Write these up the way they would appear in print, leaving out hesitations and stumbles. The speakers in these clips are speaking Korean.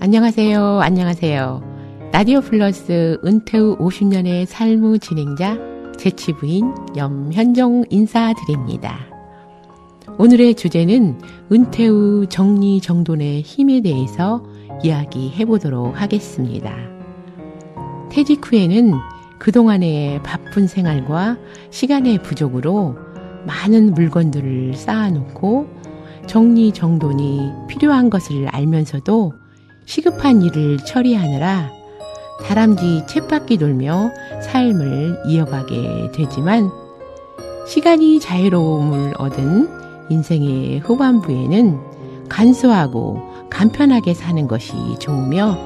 안녕하세요. 안녕하세요. 라디오 플러스 은퇴 후 50년의 삶의 진행자 재치부인 염현정 인사드립니다. 오늘의 주제는 은퇴 후 정리정돈의 힘에 대해서 이야기해 보도록 하겠습니다. 퇴직 후에는 그동안의 바쁜 생활과 시간의 부족으로 많은 물건들을 쌓아놓고 정리정돈이 필요한 것을 알면서도 시급한 일을 처리하느라 다람쥐 쳇바퀴 돌며 삶을 이어가게 되지만 시간이 자유로움을 얻은 인생의 후반부에는 간소하고 간편하게 사는 것이 좋으며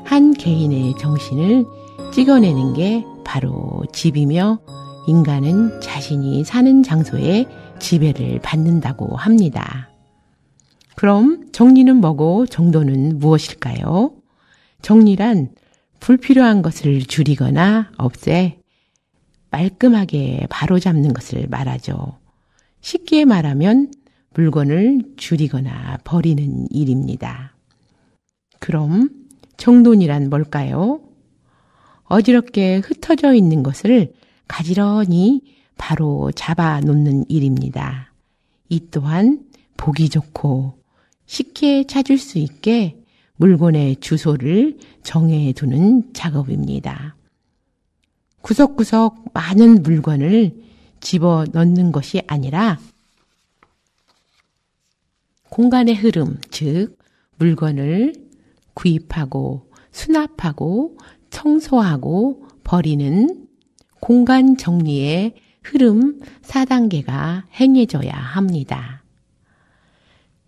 한 개인의 정신을 찍어내는 게 바로 집이며 인간은 자신이 사는 장소에 지배를 받는다고 합니다. 그럼 정리는 뭐고 정돈은 무엇일까요? 정리란 불필요한 것을 줄이거나 없애 말끔하게 바로잡는 것을 말하죠. 쉽게 말하면 물건을 줄이거나 버리는 일입니다. 그럼 정돈이란 뭘까요? 어지럽게 흩어져 있는 것을 가지런히 바로 잡아 놓는 일입니다. 이 또한 보기 좋고 쉽게 찾을 수 있게 물건의 주소를 정해두는 작업입니다. 구석구석 많은 물건을 집어넣는 것이 아니라 공간의 흐름, 즉 물건을 구입하고 수납하고 청소하고 버리는 공간 정리의 흐름 4단계가 행해져야 합니다.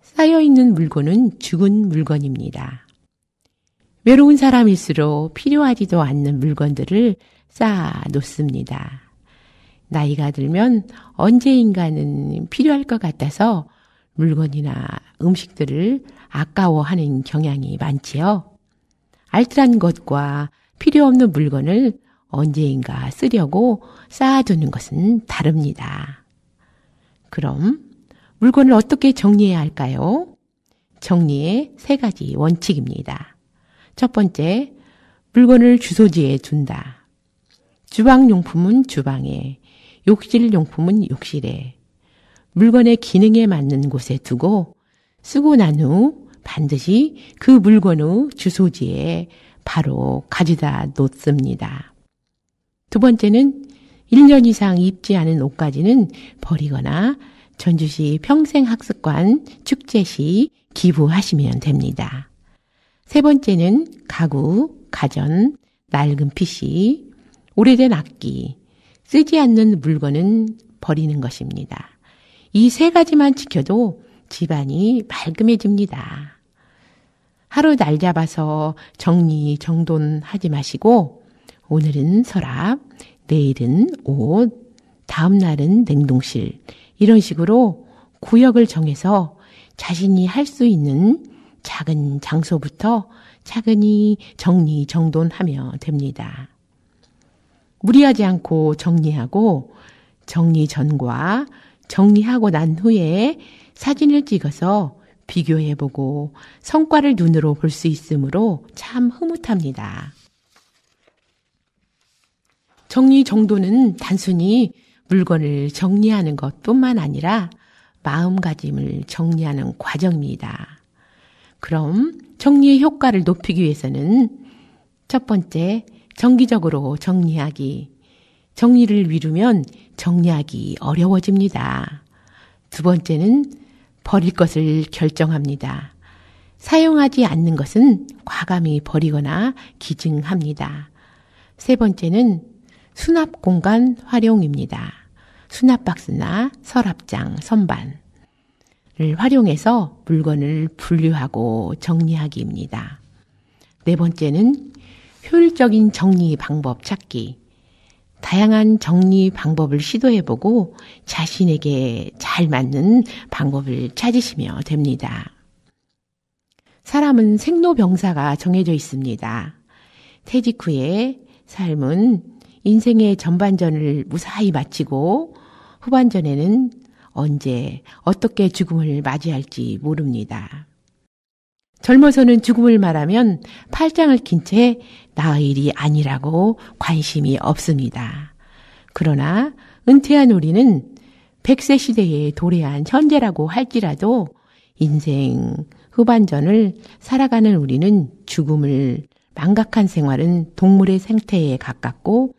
쌓여있는 물건은 죽은 물건입니다. 외로운 사람일수록 필요하지도 않는 물건들을 쌓아 놓습니다. 나이가 들면 언제인가는 필요할 것 같아서 물건이나 음식들을 아까워하는 경향이 많지요. 알뜰한 것과 필요 없는 물건을 언제인가 쓰려고 쌓아두는 것은 다릅니다. 그럼 물건을 어떻게 정리해야 할까요? 정리의 3가지 원칙입니다. 첫 번째, 물건을 주소지에 둔다. 주방용품은 주방에, 욕실용품은 욕실에, 물건의 기능에 맞는 곳에 두고 쓰고 난 후 반드시 그 물건의 주소지에 바로 가져다 놓습니다. 두 번째는 1년 이상 입지 않은 옷까지는 버리거나 전주시 평생학습관 축제 시 기부하시면 됩니다. 세 번째는 가구, 가전, 낡은 PC, 오래된 악기, 쓰지 않는 물건은 버리는 것입니다. 이 3가지만 지켜도 집안이 말끔해집니다. 하루 날 잡아서 정리정돈하지 마시고 오늘은 서랍, 내일은 옷, 다음 날은 냉동실 이런 식으로 구역을 정해서 자신이 할 수 있는 작은 장소부터 차근히 정리정돈하면 됩니다. 무리하지 않고 정리하고 정리 전과 정리하고 난 후에 사진을 찍어서 비교해보고 성과를 눈으로 볼 수 있으므로 참 흐뭇합니다. 정리정돈은 단순히 물건을 정리하는 것뿐만 아니라 마음가짐을 정리하는 과정입니다. 그럼 정리의 효과를 높이기 위해서는 첫 번째, 정기적으로 정리하기. 정리를 미루면 정리하기 어려워집니다. 두 번째는 버릴 것을 결정합니다. 사용하지 않는 것은 과감히 버리거나 기증합니다. 세 번째는 수납 공간 활용입니다. 수납박스나 서랍장, 선반을 활용해서 물건을 분류하고 정리하기입니다. 네 번째는 효율적인 정리 방법 찾기. 다양한 정리 방법을 시도해보고 자신에게 잘 맞는 방법을 찾으시면 됩니다. 사람은 생로병사가 정해져 있습니다. 퇴직 후에 삶은 인생의 전반전을 무사히 마치고 후반전에는 언제 어떻게 죽음을 맞이할지 모릅니다. 젊어서는 죽음을 말하면 팔짱을 낀 채 나의 일이 아니라고 관심이 없습니다. 그러나 은퇴한 우리는 100세 시대에 도래한 현재라고 할지라도 인생 후반전을 살아가는 우리는 죽음을 망각한 생활은 동물의 생태에 가깝고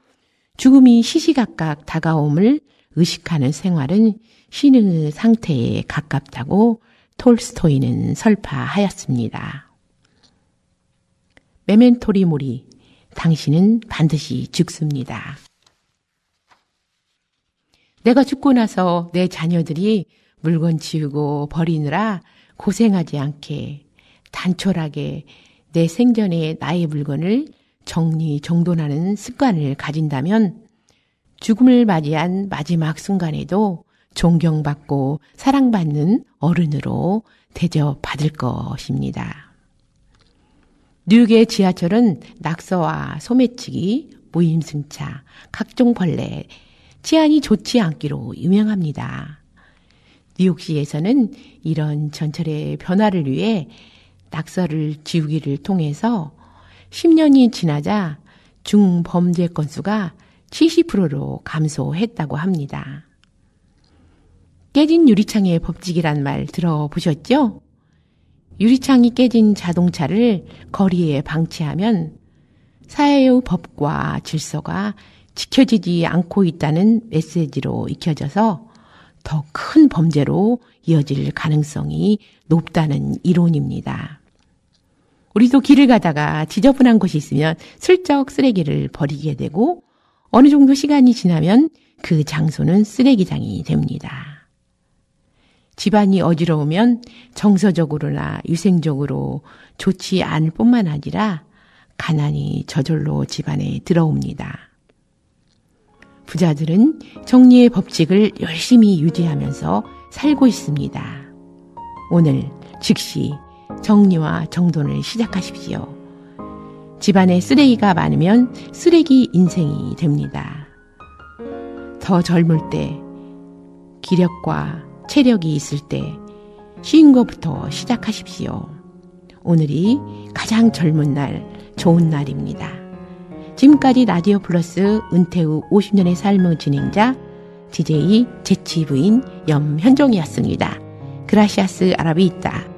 죽음이 시시각각 다가옴을 의식하는 생활은 신의 상태에 가깝다고 톨스토이는 설파하였습니다. 메멘토리 모리, 당신은 반드시 죽습니다. 내가 죽고 나서 내 자녀들이 물건 치우고 버리느라 고생하지 않게 단촐하게 내 생전에 나의 물건을 정리정돈하는 습관을 가진다면 죽음을 맞이한 마지막 순간에도 존경받고 사랑받는 어른으로 대접받을 것입니다. 뉴욕의 지하철은 낙서와 소매치기, 무임승차, 각종 벌레, 치안이 좋지 않기로 유명합니다. 뉴욕시에서는 이런 전철의 변화를 위해 낙서를 지우기를 통해서 10년이 지나자 중범죄 건수가 70%로 감소했다고 합니다. 깨진 유리창의 법칙이란 말 들어보셨죠? 유리창이 깨진 자동차를 거리에 방치하면 사회의 법과 질서가 지켜지지 않고 있다는 메시지로 익혀져서 더 큰 범죄로 이어질 가능성이 높다는 이론입니다. 우리도 길을 가다가 지저분한 곳이 있으면 슬쩍 쓰레기를 버리게 되고 어느 정도 시간이 지나면 그 장소는 쓰레기장이 됩니다. 집안이 어지러우면 정서적으로나 유생적으로 좋지 않을 뿐만 아니라 가난이 저절로 집안에 들어옵니다. 부자들은 정리의 법칙을 열심히 유지하면서 살고 있습니다. 오늘 즉시 정리와 정돈을 시작하십시오. 집안에 쓰레기가 많으면 쓰레기 인생이 됩니다. 더 젊을 때, 기력과 체력이 있을 때 쉬운 것부터 시작하십시오. 오늘이 가장 젊은 날, 좋은 날입니다. 지금까지 라디오 플러스 은퇴 후 50년의 삶의 진행자 DJ 재치 부인 염현종이었습니다. 그라시아스 아라비타.